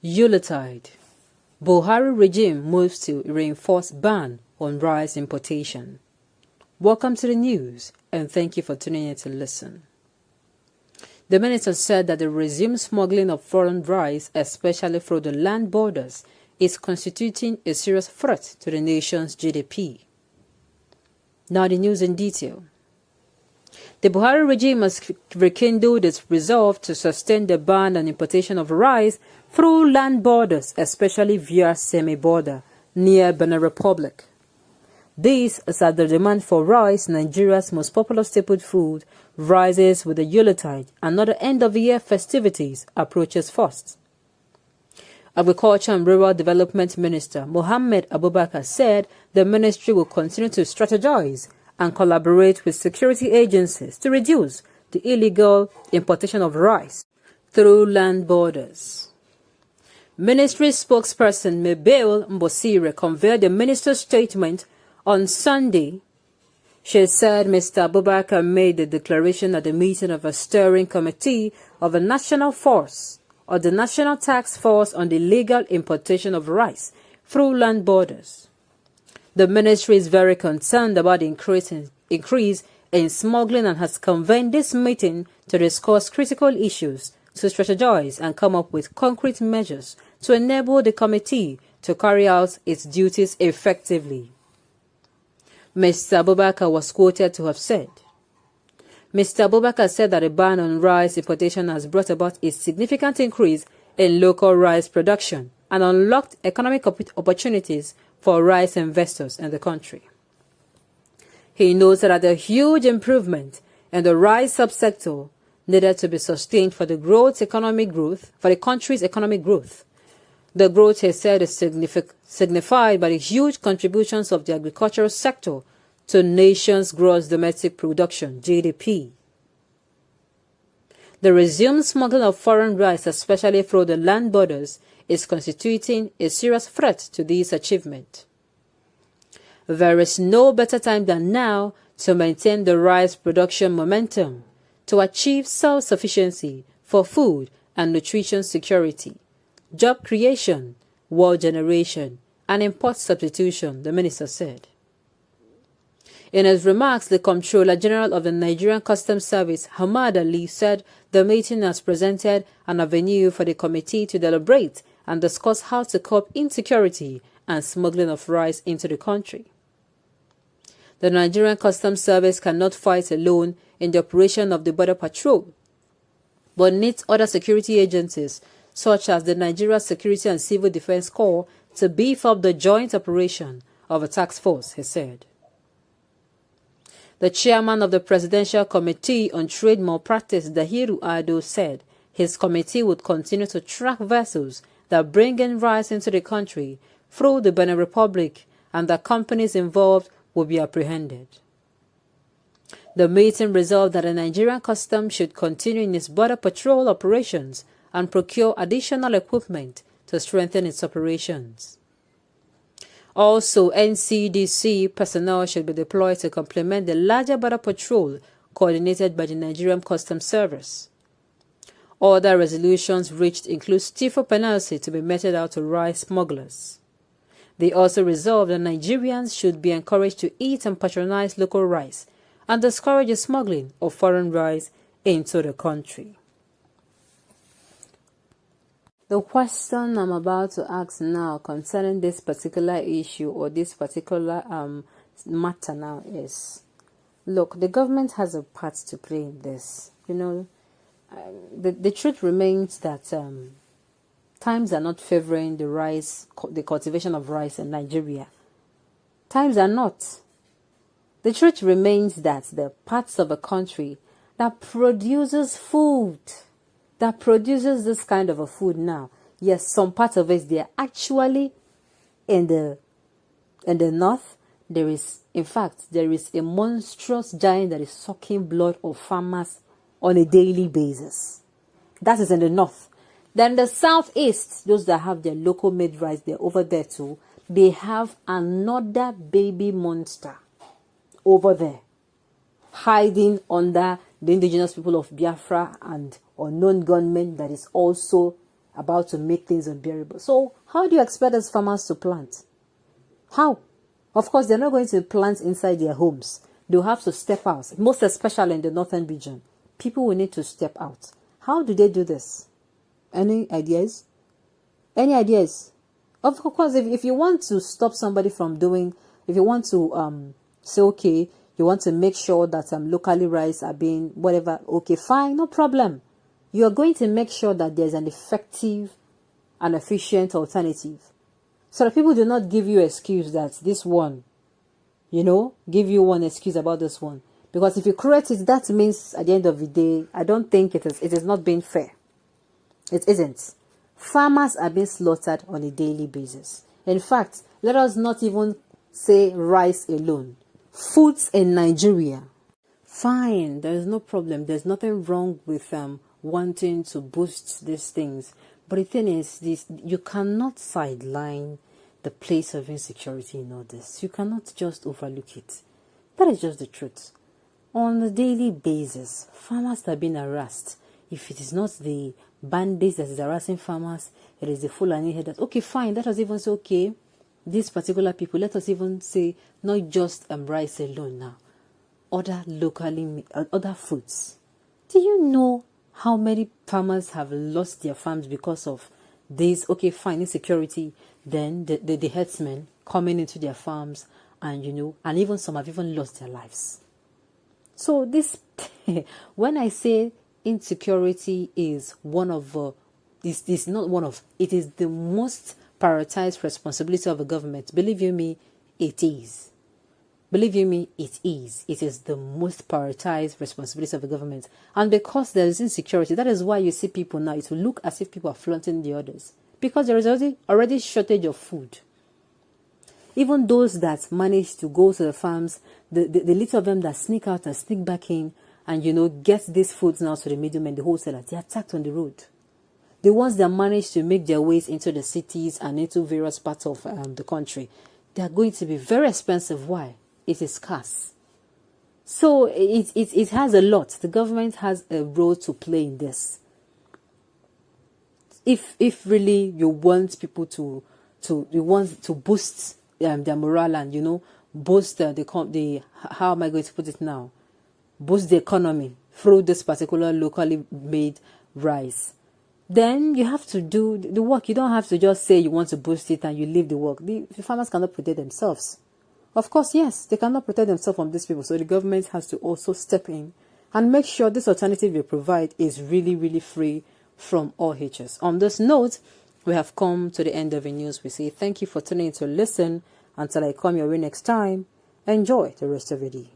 Yuletide. Buhari regime moves to reinforce ban on rice importation. Welcome to the news, and thank you for tuning in to listen. The minister said that the resumed smuggling of foreign rice, especially through the land borders, is constituting a serious threat to the nation's GDP. Now the news in detail. The Buhari regime has rekindled its resolve to sustain the ban on importation of rice through land borders, especially via semi-border near Benin Republic. This is as the demand for rice, Nigeria's most popular staple food, rises with the Yuletide and other end-of-the-year festivities approaches fast. Agriculture and Rural Development Minister Mohammed Abubakar said the ministry will continue to strategize and collaborate with security agencies to reduce the illegal importation of rice through land borders. Ministry spokesperson Mabel Mbosire conveyed the minister's statement on Sunday. She said Mr. Abubakar made the declaration at the meeting of a steering committee of a national force or the National Task Force on the Illegal Importation of Rice through land borders. The ministry is very concerned about the increase in smuggling and has convened this meeting to discuss critical issues, to strategize and come up with concrete measures to enable the committee to carry out its duties effectively. Mr. Abubakar was quoted to have said, Mr. Abubakar said that a ban on rice importation has brought about a significant increase in local rice production and unlocked economic opportunities for rice investors in the country. He notes that a huge improvement in the rice subsector needed to be sustained for the country's economic growth. The growth, he said, is signified by the huge contributions of the agricultural sector to nation's gross domestic production, GDP. The resumed smuggling of foreign rice, especially through the land borders, is constituting a serious threat to this achievement. There is no better time than now to maintain the rice production momentum, to achieve self-sufficiency for food and nutrition security, job creation, wealth generation, and import substitution, the minister said. In his remarks, the Comptroller General of the Nigerian Customs Service, Hamad Ali, said the meeting has presented an avenue for the committee to deliberate and discuss how to curb insecurity and smuggling of rice into the country. The Nigerian Customs Service cannot fight alone in the operation of the border patrol, but needs other security agencies such as the Nigeria Security and Civil Defense Corps to beef up the joint operation of a task force, he said. The chairman of the Presidential Committee on Trade Malpractice, Dahiru Ado, said his committee would continue to track vessels that bring in rice into the country through the Benin Republic and that companies involved will be apprehended. The meeting resolved that the Nigerian Customs should continue in its border patrol operations and procure additional equipment to strengthen its operations. Also, NCDC personnel should be deployed to complement the larger border patrol coordinated by the Nigerian Customs Service. Other resolutions reached include stiffer penalty to be meted out to rice smugglers. They also resolved that Nigerians should be encouraged to eat and patronize local rice and discourage the smuggling of foreign rice into the country. The question I'm about to ask now concerning this particular issue or this particular matter now is, look, the government has a part to play in this. You know, the truth remains that times are not favoring the cultivation of rice in Nigeria. Times are not. The truth remains that the parts of a country that produces food, that produces this kind of a food now, yes, some parts of it, they are actually in the north. There is a monstrous giant that is sucking blood of farmers on a daily basis. That is in the north. Then the southeast, those that have their local made rice, they're over there too. They have another baby monster over there, hiding under the indigenous people of Biafra and unknown gunmen that is also about to make things unbearable. So how do you expect us farmers to plant? How? Of course, they're not going to plant inside their homes. They'll have to step out, most especially in the northern region. People will need to step out. How do they do this? Any ideas? Any ideas? Of course, if you want to stop somebody from doing, if you want to say, okay, you want to make sure that locally rice are being whatever, okay, fine, no problem. You are going to make sure that there's an effective and efficient alternative. So that people do not give you excuse that this one, give you one excuse about this one. Because if you correct it, that means at the end of the day, I don't think it is not being fair. It isn't. Farmers are being slaughtered on a daily basis. In fact, let us not even say rice alone. Foods in Nigeria. Fine, there is no problem. There's nothing wrong with wanting to boost these things. But the thing is, you cannot sideline the place of insecurity in all this. You cannot just overlook it. That is just the truth. On a daily basis, farmers are being harassed. If it is not the bandits that is harassing farmers, it is the Fulani headers. Okay, fine. Let us even say, okay, these particular people, let us even say, not just rice alone now. Other foods. Do you know how many farmers have lost their farms because of this? Okay, fine, insecurity. Then the herdsmen coming into their farms, and and even some have even lost their lives. So this, when I say insecurity is one of, is not one of, it is the most prioritized responsibility of a government. Believe you me, it is. Believe you me, it is. It is the most prioritized responsibility of the government. And because there is insecurity, that is why you see people now, it will look as if people are flaunting the others. Because there is already shortage of food. Even those that manage to go to the farms, the little of them that sneak out and sneak back in and, get these foods now to the middlemen, the wholesalers, they are attacked on the road. The ones that manage to make their ways into the cities and into various parts of the country, they are going to be very expensive. Why? It is scarce. So it has a lot. The government has a role to play in this. If really you want people to boost their morale and boost the how am I going to put it now? Boost the economy through this particular locally made rice. Then you have to do the work. You don't have to just say you want to boost it and you leave the work. The farmers cannot protect themselves. Of course, yes, they cannot protect themselves from these people. So the government has to also step in and make sure this alternative they provide is really, really free from all hitches. On this note, we have come to the end of the news. We say thank you for tuning in to listen. Until I come your way next time, enjoy the rest of your day.